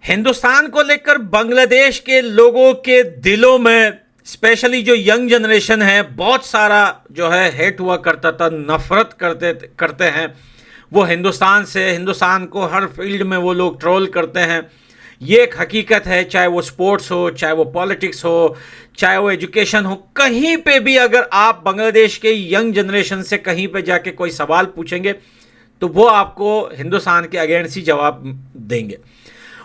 हिंदुस्तान को लेकर बांग्लादेश के लोगों के दिलों में, स्पेशली जो यंग जनरेशन है, बहुत सारा जो है हेट हुआ करता था, नफरत करते हैं वो हिंदुस्तान से। हिंदुस्तान को हर फील्ड में वो लोग ट्रोल करते हैं। ये एक हकीकत है, चाहे वो स्पोर्ट्स हो, चाहे वो पॉलिटिक्स हो, चाहे वो एजुकेशन हो, कहीं पे भी अगर आप बांग्लादेश के यंग जनरेशन से कहीं पे जाके कोई सवाल पूछेंगे तो वो आपको हिंदुस्तान के अगेंस्ट ही जवाब देंगे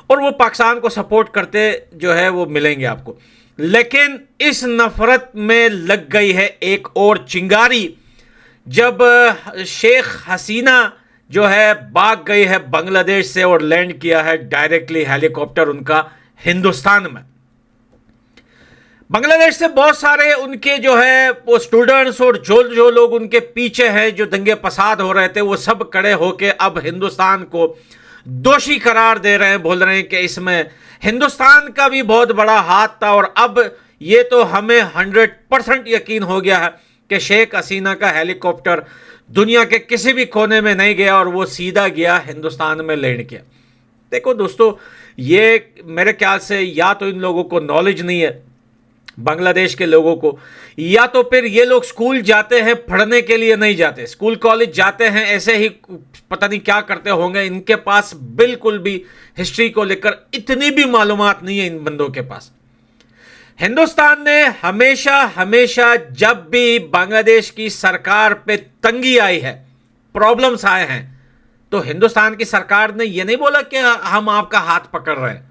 और वो पाकिस्तान को सपोर्ट करते जो है वो मिलेंगे आपको। लेकिन इस नफरत में लग गई है एक और चिंगारी जब शेख हसीना जो है भाग गई है बांग्लादेश से और लैंड किया है डायरेक्टली हेलीकॉप्टर उनका हिंदुस्तान में। बांग्लादेश से बहुत सारे उनके जो है वो स्टूडेंट्स और जो लोग उनके पीछे हैं, जो दंगे फसाद हो रहे थे, वो सब खड़े होके अब हिंदुस्तान को दोषी करार दे रहे हैं। बोल रहे हैं कि इसमें हिंदुस्तान का भी बहुत बड़ा हाथ था और अब ये तो हमें 100% यकीन हो गया है कि शेख हसीना का हेलीकॉप्टर दुनिया के किसी भी कोने में नहीं गया और वो सीधा गया हिंदुस्तान में लैंड किया। देखो दोस्तों, ये मेरे ख्याल से या तो इन लोगों को नॉलेज नहीं है बांग्लादेश के लोगों को, या तो फिर ये लोग स्कूल जाते हैं पढ़ने के लिए नहीं जाते, स्कूल कॉलेज जाते हैं ऐसे ही पता नहीं क्या करते होंगे। इनके पास बिल्कुल भी हिस्ट्री को लेकर इतनी भी मालूमात नहीं है इन बंदों के पास। हिंदुस्तान ने हमेशा हमेशा जब भी बांग्लादेश की सरकार पे तंगी आई है, प्रॉब्लम्स आए हैं, तो हिंदुस्तान की सरकार ने यह नहीं बोला कि हम आपका हाथ पकड़ रहे हैं।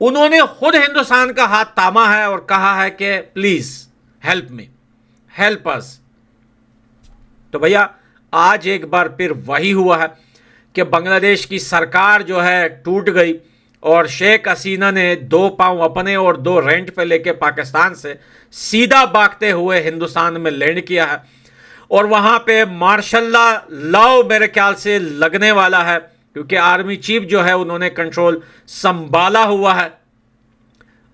उन्होंने खुद हिंदुस्तान का हाथ थामा है और कहा है कि please help me, help us. तो भैया आज एक बार फिर वही हुआ है कि बांग्लादेश की सरकार जो है टूट गई और शेख हसीना ने 2 पांव अपने और 2 रेंट पे लेके पाकिस्तान से सीधा भागते हुए हिंदुस्तान में लैंड किया है और वहां पे मार्शल लॉ मेरे ख्याल से लगने वाला है, क्योंकि आर्मी चीफ जो है उन्होंने कंट्रोल संभाला हुआ है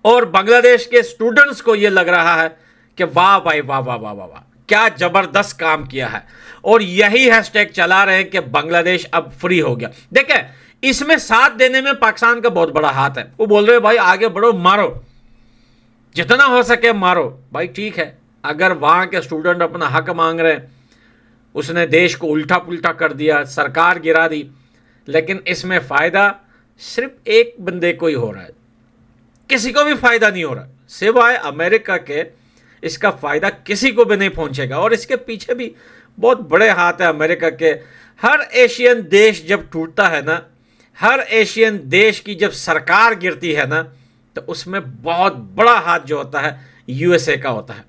और बांग्लादेश के स्टूडेंट्स को यह लग रहा है कि वाह भाई वाह वाह वाह वाह वाह, क्या जबरदस्त काम किया है। और यही हैशटैग चला रहे हैं कि बांग्लादेश अब फ्री हो गया। देखें, इसमें साथ देने में पाकिस्तान का बहुत बड़ा हाथ है। वो बोल रहे हैं भाई आगे बढ़ो, मारो, जितना हो सके मारो। भाई ठीक है, अगर वहां के स्टूडेंट अपना हक मांग रहे हैं, उसने देश को उल्टा पुल्टा कर दिया, सरकार गिरा दी, लेकिन इसमें फायदा सिर्फ एक बंदे को ही हो रहा है, किसी को भी फायदा नहीं हो रहा सिवाय अमेरिका के। इसका फायदा किसी को भी नहीं पहुंचेगा और इसके पीछे भी बहुत बड़े हाथ है अमेरिका के। हर एशियन देश जब टूटता है ना, हर एशियन देश की जब सरकार गिरती है ना, तो उसमें बहुत बड़ा हाथ जो होता है यूएसए का होता है।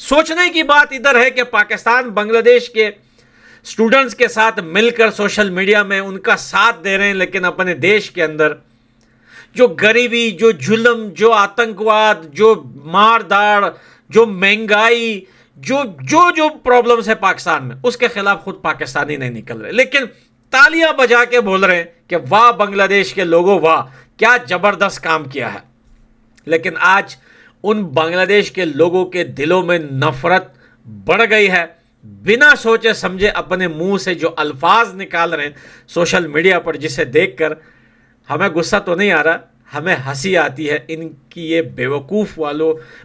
सोचने की बात इधर है कि पाकिस्तान बांग्लादेश के स्टूडेंट्स के साथ मिलकर सोशल मीडिया में उनका साथ दे रहे हैं, लेकिन अपने देश के अंदर जो गरीबी, जो जुल्म, जो आतंकवाद, जो मारधाड़, जो महंगाई, जो जो जो प्रॉब्लम्स है पाकिस्तान में, उसके खिलाफ खुद पाकिस्तानी नहीं निकल रहे, लेकिन तालियां बजा के बोल रहे हैं कि वाह बांग्लादेश के लोगों, वाह क्या जबरदस्त काम किया है। लेकिन आज उन बांग्लादेश के लोगों के दिलों में नफरत बढ़ गई है। बिना सोचे समझे अपने मुंह से जो अल्फाज निकाल रहे हैं सोशल मीडिया पर, जिसे देखकर हमें गुस्सा तो नहीं आ रहा, हमें हंसी आती है इनकी ये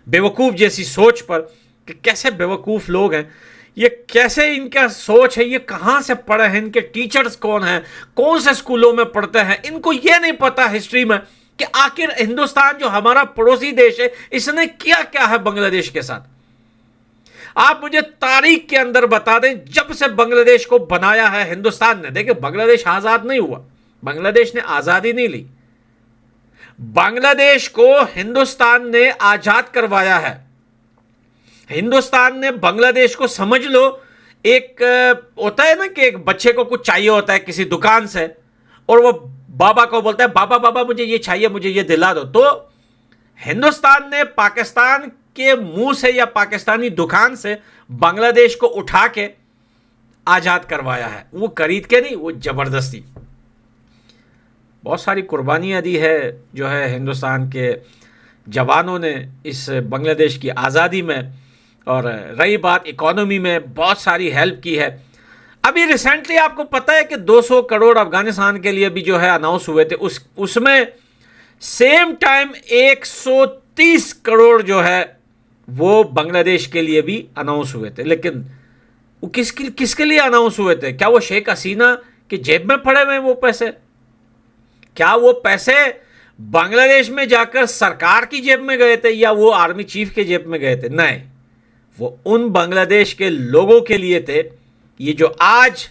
बेवकूफ़ जैसी सोच पर कि कैसे बेवकूफ़ लोग हैं ये, कैसे इनका सोच है, ये कहाँ से पढ़े हैं, इनके टीचर्स कौन हैं, कौन से स्कूलों में पढ़ते हैं। इनको ये नहीं पता हिस्ट्री में कि आखिर हिंदुस्तान जो हमारा पड़ोसी देश है, इसने किया क्या है बांग्लादेश के साथ। आप मुझे तारीख के अंदर बता दें जब से बांग्लादेश को बनाया है हिंदुस्तान ने। देखिए, बांग्लादेश आज़ाद नहीं हुआ, बांग्लादेश ने आज़ादी नहीं ली, बांग्लादेश को हिंदुस्तान ने आज़ाद करवाया है। हिंदुस्तान ने बांग्लादेश को, समझ लो, एक होता है ना कि एक बच्चे को कुछ चाहिए होता है किसी दुकान से और वो बाबा को बोलता है बाबा बाबा मुझे ये चाहिए, मुझे ये दिला दो। तो हिंदुस्तान ने पाकिस्तान के मुंह से या पाकिस्तानी दुकान से बांग्लादेश को उठा के आज़ाद करवाया है। वो खरीद के नहीं, वो जबरदस्ती। बहुत सारी कुर्बानियाँ दी है जो है हिंदुस्तान के जवानों ने इस बांग्लादेश की आज़ादी में। और रही बात इकोनॉमी में, बहुत सारी हेल्प की है। अभी रिसेंटली आपको पता है कि 200 करोड़ अफगानिस्तान के लिए भी जो है अनाउंस हुए थे, उसमें सेम टाइम 130 करोड़ जो है वो बांग्लादेश के लिए भी अनाउंस हुए थे। लेकिन वो किसके लिए अनाउंस हुए थे? क्या वो शेख हसीना की जेब में पड़े हुए वो पैसे? क्या वो पैसे बांग्लादेश में जाकर सरकार की जेब में गए थे या वो आर्मी चीफ के जेब में गए थे? नहीं, वो उन बांग्लादेश के लोगों के लिए थे। ये जो आज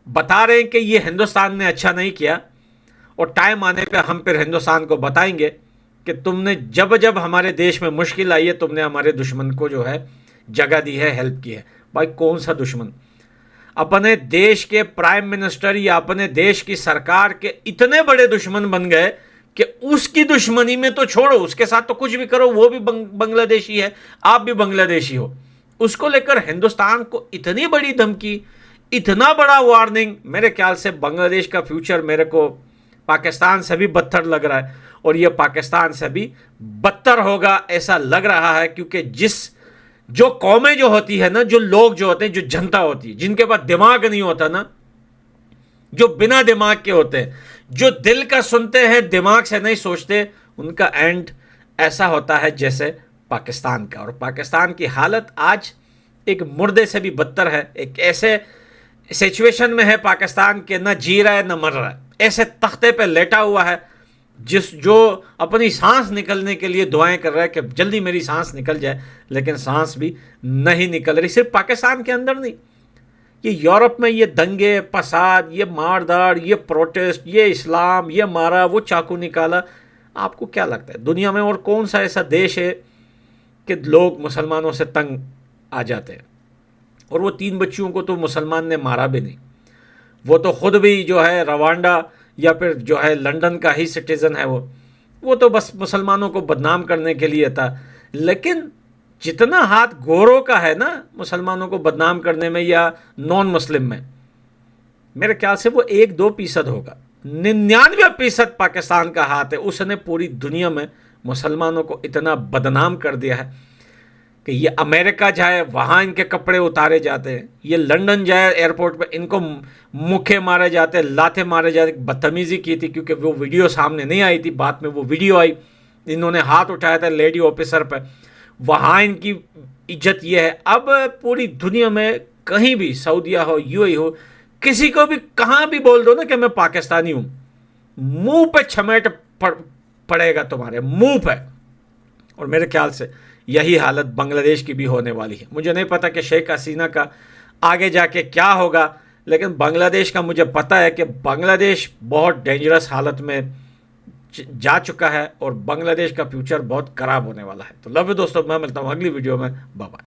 बता रहे हैं कि ये हिंदुस्तान ने अच्छा नहीं किया, और टाइम आने पे हम फिर हिंदुस्तान को बताएंगे कि तुमने जब जब हमारे देश में मुश्किल आई है तुमने हमारे दुश्मन को जो है जगह दी है, हेल्प की है। भाई कौन सा दुश्मन? अपने देश के प्राइम मिनिस्टर या अपने देश की सरकार के इतने बड़े दुश्मन बन गए कि उसकी दुश्मनी में तो छोड़ो, उसके साथ तो कुछ भी करो, वो भी बांग्लादेशी है, आप भी बांग्लादेशी हो। उसको लेकर हिंदुस्तान को इतनी बड़ी धमकी, इतना बड़ा वार्निंग। मेरे ख्याल से बांग्लादेश का फ्यूचर मेरे को पाकिस्तान से भी बदतर लग रहा है, और यह पाकिस्तान से भी बदतर होगा ऐसा लग रहा है। क्योंकि जो कौमें जो होती है ना, जो लोग जो होते हैं, जो जनता होती है, जिनके पास दिमाग नहीं होता ना, जो बिना दिमाग के होते हैं, जो दिल का सुनते हैं दिमाग से नहीं सोचते, उनका एंड ऐसा होता है जैसे पाकिस्तान का। और पाकिस्तान की हालत आज एक मुर्दे से भी बदतर है। एक ऐसे सिचुएशन में है पाकिस्तान के, ना जी रहा है ना मर रहा है, ऐसे तख्ते पे लेटा हुआ है जो अपनी सांस निकलने के लिए दुआएं कर रहा है कि जल्दी मेरी सांस निकल जाए, लेकिन सांस भी नहीं निकल रही। सिर्फ पाकिस्तान के अंदर नहीं, ये यूरोप में ये दंगे फसाद, ये मारदार, ये प्रोटेस्ट, ये इस्लाम, ये मारा, वो चाकू निकाला। आपको क्या लगता है दुनिया में और कौन सा ऐसा देश है कि लोग मुसलमानों से तंग आ जाते हैं? और वो 3 बच्चियों को तो मुसलमान ने मारा भी नहीं, वो तो खुद भी जो है रवांडा या फिर जो है लंदन का ही सिटीज़न है। वो तो बस मुसलमानों को बदनाम करने के लिए था। लेकिन जितना हाथ गोरों का है ना मुसलमानों को बदनाम करने में या नॉन मुस्लिम में, मेरे ख्याल से वो 1-2% होगा। 99% पाकिस्तान का हाथ है। उसने पूरी दुनिया में मुसलमानों को इतना बदनाम कर दिया है कि ये अमेरिका जाए वहाँ इनके कपड़े उतारे जाते हैं, ये लंदन जाए एयरपोर्ट पे इनको मुक्के मारे जाते हैं, लाते मारे जाते। बदतमीज़ी की थी क्योंकि वो वीडियो सामने नहीं आई थी, बाद में वो वीडियो आई, इन्होंने हाथ उठाया था लेडी ऑफिसर पे, वहाँ इनकी इज्जत ये है। अब पूरी दुनिया में कहीं भी, सऊदीया हो, यूएई हो, किसी को भी कहाँ भी बोल दो ना कि मैं पाकिस्तानी हूँ, मुंह पे छमेट पड़ेगा तुम्हारे मुंह पे। और मेरे ख्याल से यही हालत बांग्लादेश की भी होने वाली है। मुझे नहीं पता कि शेख हसीना का आगे जाके क्या होगा, लेकिन बांग्लादेश का मुझे पता है कि बांग्लादेश बहुत डेंजरस हालत में जा चुका है और बांग्लादेश का फ्यूचर बहुत खराब होने वाला है। तो लव यू दोस्तों, मैं मिलता हूँ अगली वीडियो में। Bye bye.